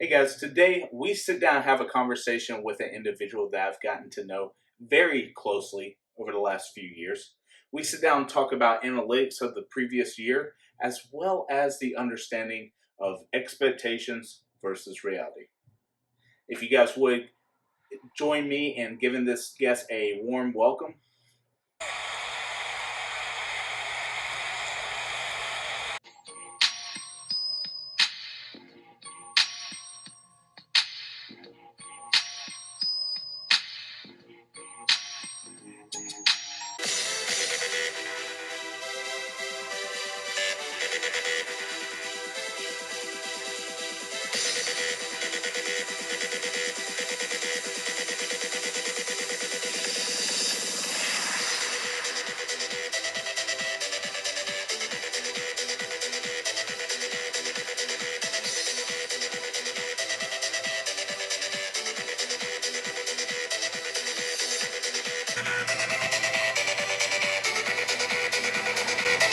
Hey guys, today we sit down and have a conversation with an individual that I've gotten to know very closely over the last few years. We sit down and talk about analytics of the previous year as well as the understanding of expectations versus reality. If you guys would join me in giving this guest a warm welcome.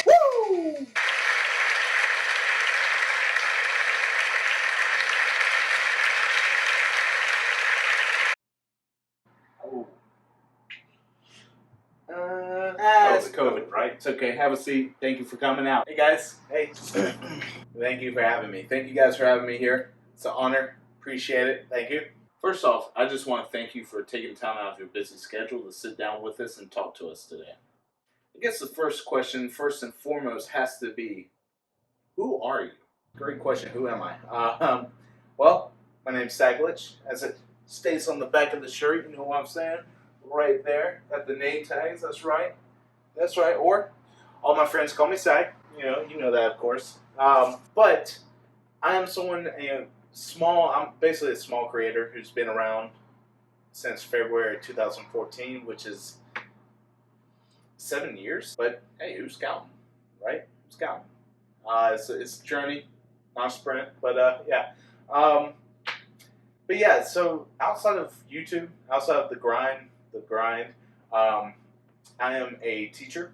Woo! Oh. It's COVID, right? It's okay. Have a seat. Thank you for coming out. Hey guys. Hey. Thank you for having me. Thank you guys for having me here. It's an honor. Appreciate it. Thank you. First off, I just want to thank you for taking time out of your busy schedule to sit down with us and talk to us today. I guess the first question, first and foremost, has to be, who are you? Great question. Who am I? Well, my name's Saglich. As it states on the back of the shirt, you know what I'm saying? Right there, at the name tags. That's right. That's right. Or all my friends call me Sag. You know that, of course. But I am someone small. I'm basically a small creator who's been around since February 2014, which is 7 years. But hey, who's counting, right? Who's counting? It's a journey, not a sprint. But yeah. But yeah. So outside of YouTube, outside of the grind, I am a teacher.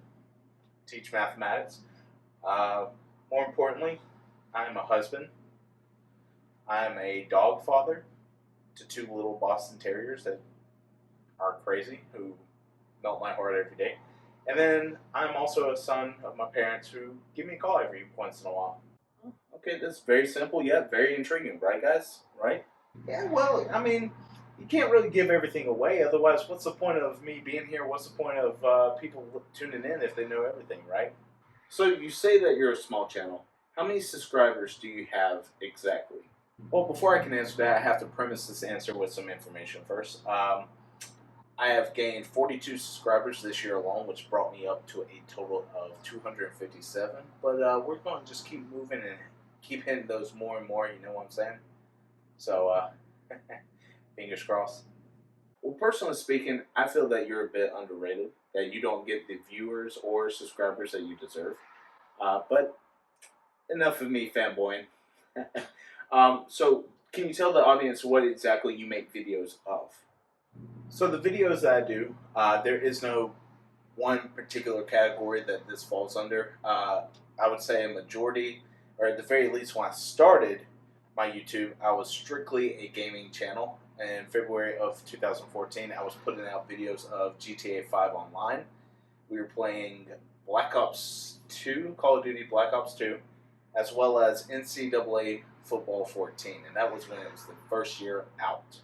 Teach mathematics. Uh, More importantly, I am a husband. I am a dog father to two little Boston Terriers that are crazy, who melt my heart every day. And then I'm also a son of my parents who give me a call every once in a while. Okay, that's very simple yet very intriguing, right, guys? Right? Yeah, well, I mean, you can't really give everything away. Otherwise, what's the point of me being here? What's the point of people tuning in if they know everything, right? So you say that you're a small channel. How many subscribers do you have exactly? Well, before I can answer that, I have to premise this answer with some information first. I have gained 42 subscribers this year alone, which brought me up to a total of 257. But we're going to just keep moving and keep hitting those more and more, you know what I'm saying? So, fingers crossed. Well, personally speaking, I feel that you're a bit underrated, that you don't get the viewers or subscribers that you deserve. But enough of me fanboying. So, can you tell the audience what exactly you make videos of? So, the videos that I do, there is no one particular category that this falls under. I would say a majority, or at the very least, when I started my YouTube, I was strictly a gaming channel. In February of 2014, I was putting out videos of GTA 5 online. We were playing Black Ops 2, Call of Duty Black Ops 2, as well as NCAA Football 14, and that was when it was the first year out.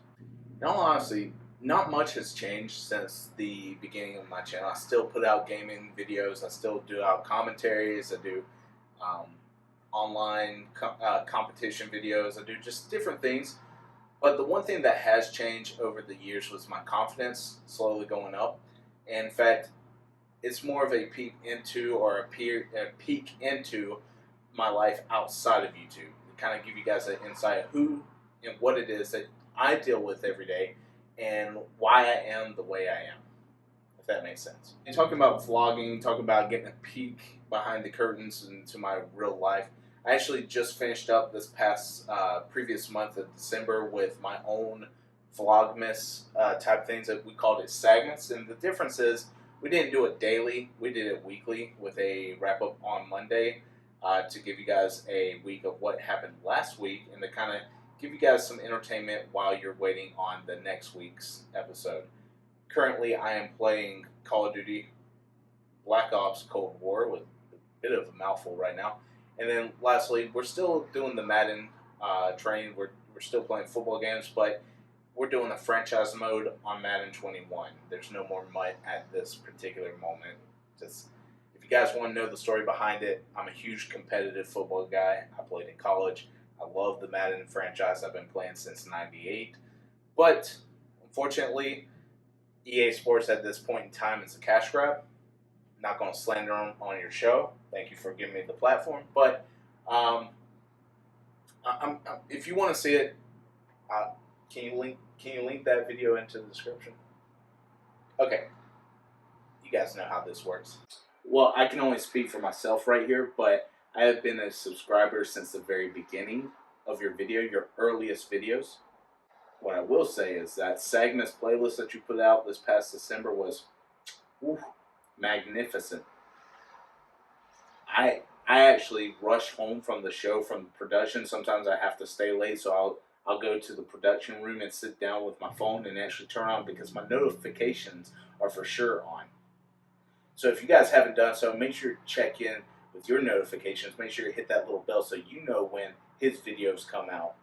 In all honesty, not much has changed since the beginning of my channel. I still put out gaming videos. I still do out commentaries. I do um, online competition videos. I do just different things. But the one thing that has changed over the years was my confidence slowly going up. And in fact, it's more of a peek into a peek into my life outside of YouTube to kind of give you guys an insight of who and what it is that I deal with every day and why I am the way I am, if that makes sense. And talking about vlogging, talking about getting a peek behind the curtains into my real life, I actually just finished up this past previous month of December with my own Vlogmas type things that we called it segments. And the difference is we didn't do it daily, we did it weekly with a wrap up on Monday to give you guys a week of what happened last week and to kind of give you guys some entertainment while you're waiting on the next week's episode. Currently, I am playing Call of Duty Black Ops Cold War with a bit of a mouthful right now. And then lastly, we're still doing the Madden train. We're still playing football games, but we're doing a franchise mode on Madden 21. There's no more MUT at this particular moment. Just if you guys want to know the story behind it, I'm a huge competitive football guy. I played in college. I love the Madden franchise. I've been playing since '98. But unfortunately, EA Sports at this point in time is a cash grab. I'm not going to slander them on your show. Thank you for giving me the platform. But if you want to see it, can you link that video into the description? Okay. You guys know how this works. Well, I can only speak for myself right here, but I have been a subscriber since the very beginning of your video, your earliest videos. What I will say is that Sagmas playlist that you put out this past December was magnificent. I actually rush home from the show, from production. Sometimes I have to stay late, so I'll go to the production room and sit down with my phone and actually turn on, because my notifications are for sure on. So if you guys haven't done so, make sure to check in with your notifications. Make sure you hit that little bell so you know when his videos come out.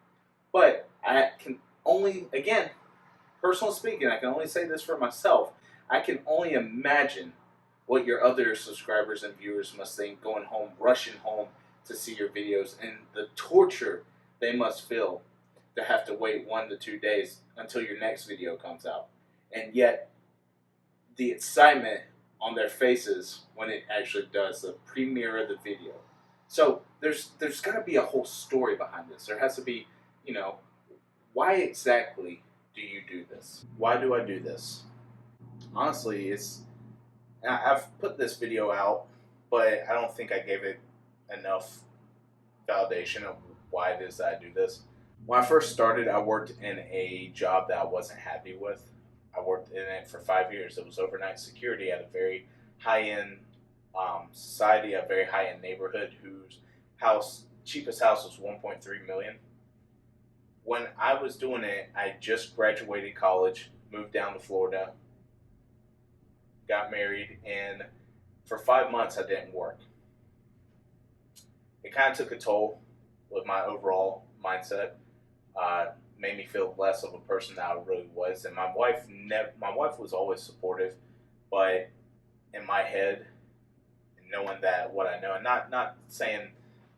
But I can only, again, personal speaking, I can only say this for myself. I can only imagine what your other subscribers and viewers must think going home, rushing home to see your videos, and the torture they must feel to have to wait 1 to 2 days until your next video comes out. And yet, the excitement on their faces when it actually does, the premiere of the video. So there's got to be a whole story behind this. There has to be, why exactly do you do this? Why do I do this? Honestly, I've put this video out, but I don't think I gave it enough validation of why it is that I do this. When I first started, I worked in a job that I wasn't happy with. I worked in it for 5 years. It was overnight security at a very high-end society, a very high-end neighborhood whose cheapest house was $1.3 million. When I was doing it, I just graduated college, moved down to Florida, got married, and for 5 months I didn't work. It kind of took a toll with my overall mindset. Made me feel less of a person than I really was. And my wife was always supportive, but in my head, knowing that what I know, and not saying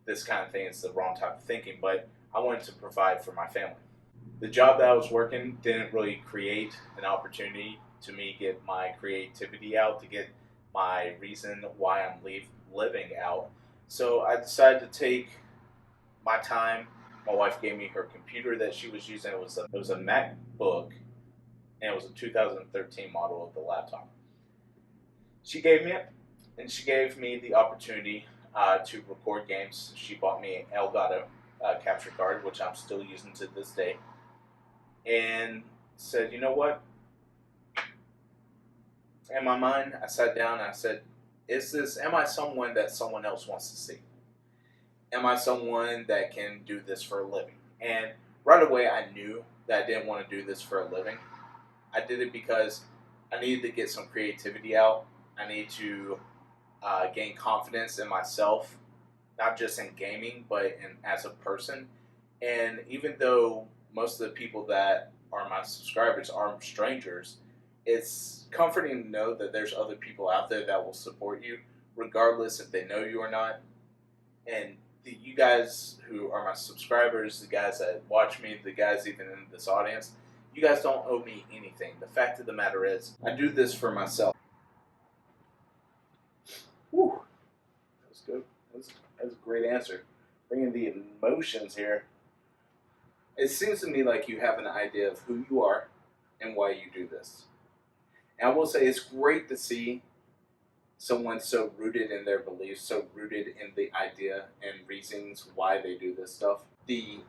this kind of thing is the wrong type of thinking, but I wanted to provide for my family. The job that I was working didn't really create an opportunity to me get my creativity out, to get my reason why I'm living out. So I decided to take my time. My wife gave me her computer that she was using. It was a MacBook, and it was a 2013 model of the laptop. She gave me it, and she gave me the opportunity to record games. She bought me an Elgato capture card, which I'm still using to this day, and said, you know what? In my mind, I sat down and I said, am I someone that someone else wants to see? Am I someone that can do this for a living? And right away, I knew that I didn't want to do this for a living. I did it because I needed to get some creativity out. I need to gain confidence in myself, not just in gaming, but as a person. And even though most of the people that are my subscribers are strangers, it's comforting to know that there's other people out there that will support you, regardless if they know you or not. And you guys who are my subscribers, the guys that watch me, the guys even in this audience, you guys don't owe me anything. The fact of the matter is, I do this for myself. Whew. That was good. That was a great answer. Bringing the emotions here. It seems to me like you have an idea of who you are and why you do this. And I will say it's great to see someone so rooted in their beliefs, so rooted in the idea and reasons why they do this stuff. The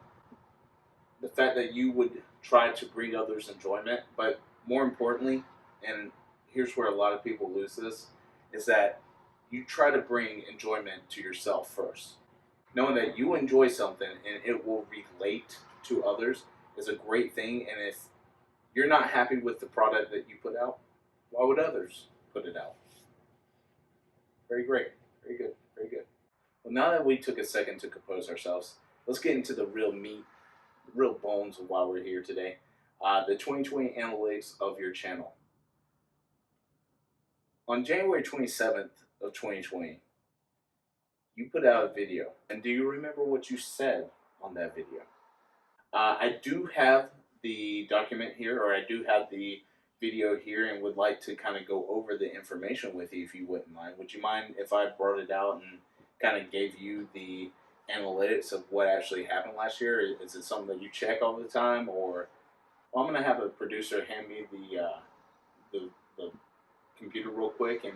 fact that you would try to bring others enjoyment, but more importantly, and here's where a lot of people lose this, is that you try to bring enjoyment to yourself first. Knowing that you enjoy something and it will relate to others is a great thing. And if you're not happy with the product that you put out, why would others put it out? Very great. Very good. Very good. Well, now that we took a second to compose ourselves, let's get into the real meat, the real bones of why we're here today. The 2020 analytics of your channel. On January 27th of 2020, you put out a video. And do you remember what you said on that video? I do have the document here, or I do have the video here, and would like to kind of go over the information with you if you wouldn't mind. Would you mind if I brought it out and kind of gave you the analytics of what actually happened last year? Is it something that you check all the time, or well, I'm going to have a producer hand me the computer real quick and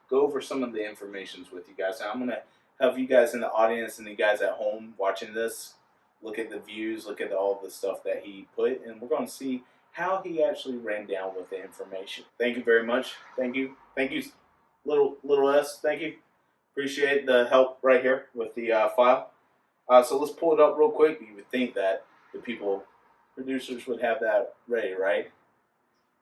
go over some of the informations with you guys. And I'm going to have you guys in the audience and you guys at home watching this look at the views, look at all the stuff that he put, and we're going to see how he actually ran down with the information. Thank you very much. Thank you, little S. Thank you. Appreciate the help right here with the file. So let's pull it up real quick. You would think that the producers would have that ready, right?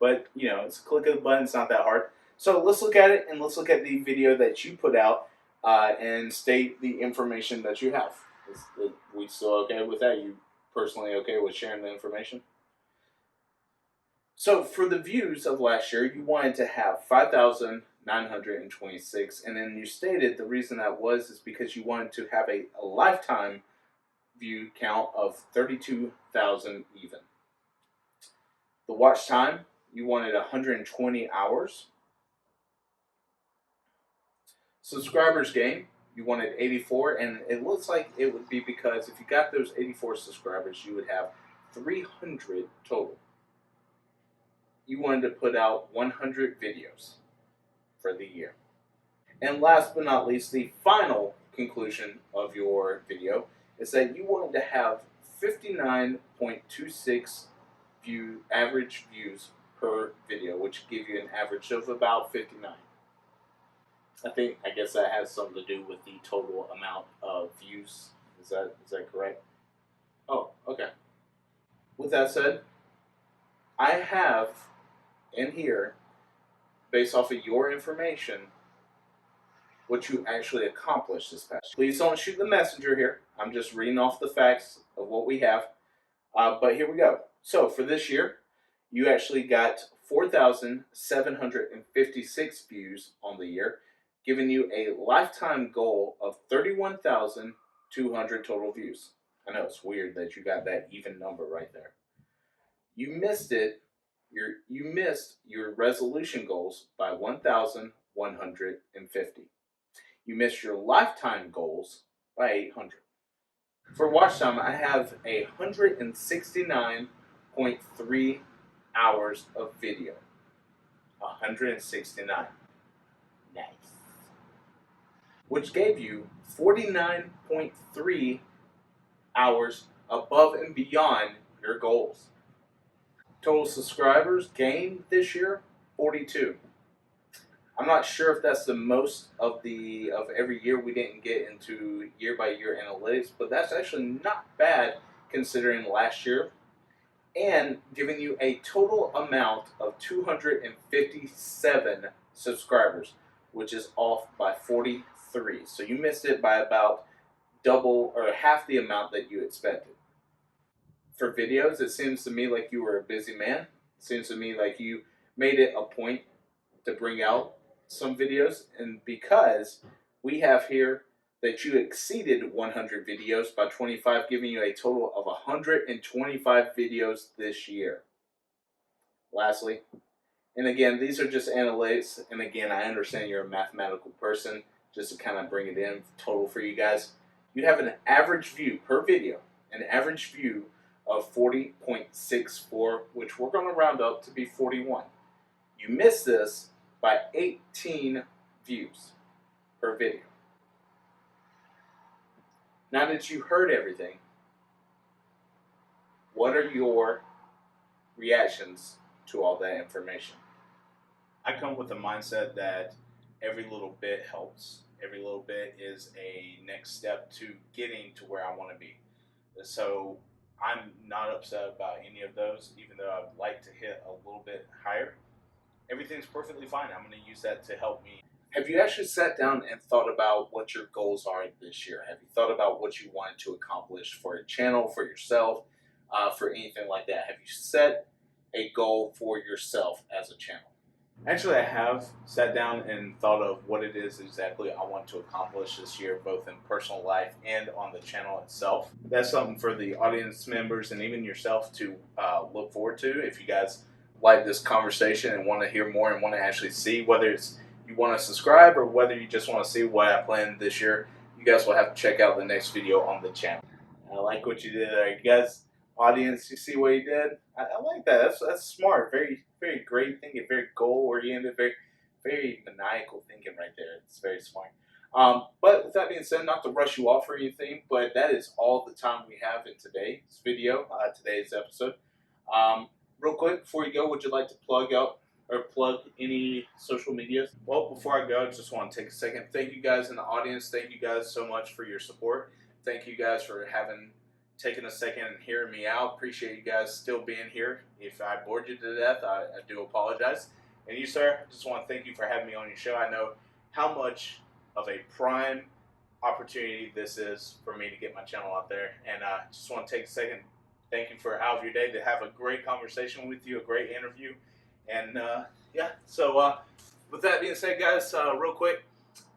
But you know, it's a click of the button. It's not that hard. So let's look at it, and let's look at the video that you put out and state the information that you have. Is we still okay with that? You personally okay with sharing the information? So for the views of last year, you wanted to have 5,926, and then you stated the reason that was is because you wanted to have a lifetime view count of 32,000 even. The watch time, you wanted 120 hours. Subscribers gained, you wanted 84, and it looks like it would be because if you got those 84 subscribers, you would have 300 total. You wanted to put out 100 videos for the year. And last but not least, the final conclusion of your video is that you wanted to have 59.26 average views per video, which give you an average of about 59. I guess that has something to do with the total amount of views. Is that correct? Oh, okay. With that said, I have in here, based off of your information, what you actually accomplished this past year. Please don't shoot the messenger here. I'm just reading off the facts of what we have. But here we go. So for this year, you actually got 4,756 views on the year, giving you a lifetime goal of 31,200 total views. I know it's weird that you got that even number right there. You missed it. You missed your resolution goals by 1,150. You missed your lifetime goals by 800. For watch time, I have 169.3 hours of video. 169. Nice. Which gave you 49.3 hours above and beyond your goals. Total subscribers gained this year, 42. I'm not sure if that's the most of every year. We didn't get into year by year analytics, but that's actually not bad considering last year, and giving you a total amount of 257 subscribers, which is off by 43. So you missed it by about double or half the amount that you expected. For videos, it seems to me like you were a busy man. It seems to me like you made it a point to bring out some videos, and because we have here that you exceeded 100 videos by 25, giving you a total of 125 videos this year. Lastly, and again, these are just analytics, and again, I understand you're a mathematical person, just to kind of bring it in total for you guys. You have an average view per video, an average view of 40.64, which we're going to round up to be 41. You missed this by 18 views per video. Now that you heard everything, what are your reactions to all that information? I come with a mindset that every little bit helps. Every little bit is a next step to getting to where I want to be. So I'm not upset about any of those, even though I'd like to hit a little bit higher. Everything's perfectly fine. I'm going to use that to help me. Have you actually sat down and thought about what your goals are this year? Have you thought about what you want to accomplish for your channel, for yourself, for anything like that? Have you set a goal for yourself as a channel? Actually, I have sat down and thought of what it is exactly I want to accomplish this year, both in personal life and on the channel itself. That's something for the audience members and even yourself to look forward to. If you guys like this conversation and want to hear more and want to actually see, whether it's you want to subscribe or whether you just want to see what I plan this year, you guys will have to check out the next video on the channel. I like what you did there, you guys. Audience, you see what he did? I like that. That's smart. Very, very great thinking. Very goal oriented. Very, very maniacal thinking right there. It's very smart. But with that being said, not to rush you off or anything, but that is all the time we have in today's video, today's episode. Real quick, before you go, would you like to plug out or plug any social medias? Well, before I go, I just want to take a second. Thank you guys in the audience. Thank you guys so much for your support. Thank you guys for taking a second and hearing me out. Appreciate you guys still being here. If I bored you to death, I do apologize. And you, sir, just want to thank you for having me on your show. I know how much of a prime opportunity this is for me to get my channel out there. And I just want to take a second, thank you for out of your day to have a great conversation with you, a great interview. And yeah, so with that being said, guys, real quick,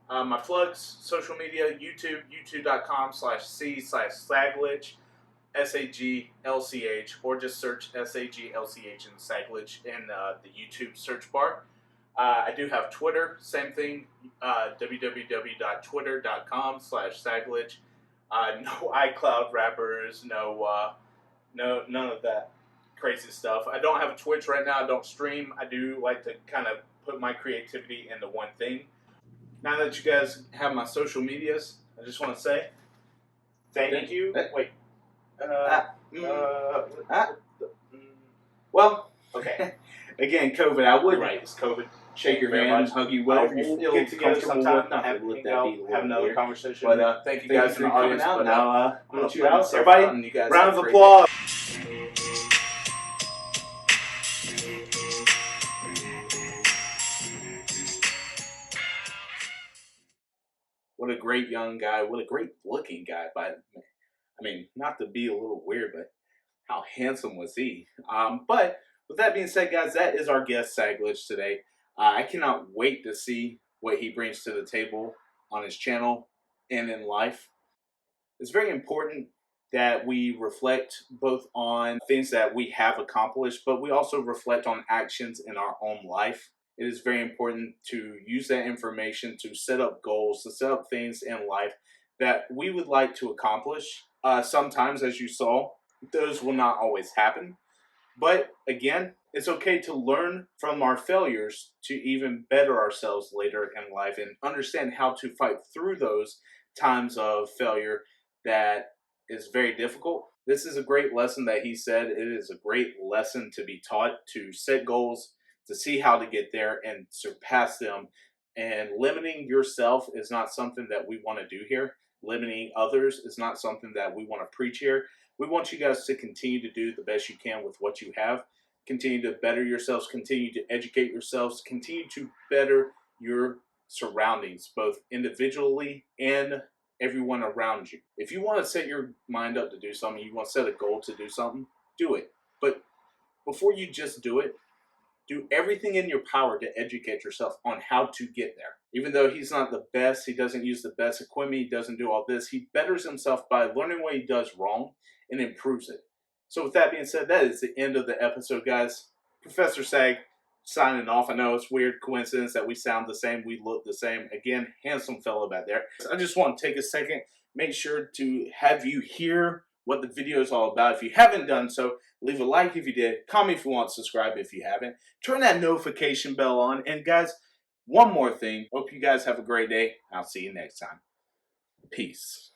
my plugs, social media, YouTube, youtube.com/c/Saglich. SAGLCH, or just search SAGLCH and Saglich in the YouTube search bar. I do have Twitter, same thing, www.twitter.com/Saglich. No iCloud wrappers, no, none of that crazy stuff. I don't have a Twitch right now. I don't stream. I do like to kind of put my creativity into one thing. Now that you guys have my social medias, I just want to say thank you. Wait. Well, okay. Again, COVID. I would Right, it's COVID. shake your hand, hug you, whatever you feel get together sometime. have another conversation. But thank you guys for for coming audience. out. But, Now I'm gonna let you let out. everybody. You guys Round have of a great applause. What a great young guy. What a great looking guy. I mean, not to be a little weird, but how handsome was he? But with that being said, guys, that is our guest Saglich today. I cannot wait to see what he brings to the table on his channel and in life. It's very important that we reflect both on things that we have accomplished, but we also reflect on actions in our own life. It is very important to use that information to set up goals, to set up things in life that we would like to accomplish. Sometimes, as you saw, those will not always happen. But again, it's okay to learn from our failures to even better ourselves later in life and understand how to fight through those times of failure that is very difficult. This is a great lesson that he said. It is a great lesson to be taught, to set goals, to see how to get there and surpass them. And limiting yourself is not something that we want to do here. Limiting others is not something that we want to preach here. We want you guys to continue to do the best you can with what you have. Continue to better yourselves. Continue to educate yourselves. Continue to better your surroundings, both individually and everyone around you. If you want to set your mind up to do something, you want to set a goal to do something, do it. But before you just do it, do everything in your power to educate yourself on how to get there. Even though he's not the best, he doesn't use the best equipment, he doesn't do all this, he betters himself by learning what he does wrong and improves it. So with that being said, that is the end of the episode, guys. Professor Sag signing off. I know it's weird coincidence that we sound the same, we look the same. Again, handsome fellow back there. I just want to take a second, make sure to have you hear what the video is all about. If you haven't done so, leave a like if you did, comment if you want, subscribe if you haven't, turn that notification bell on, and guys, one more thing, hope you guys have a great day. I'll see you next time. Peace.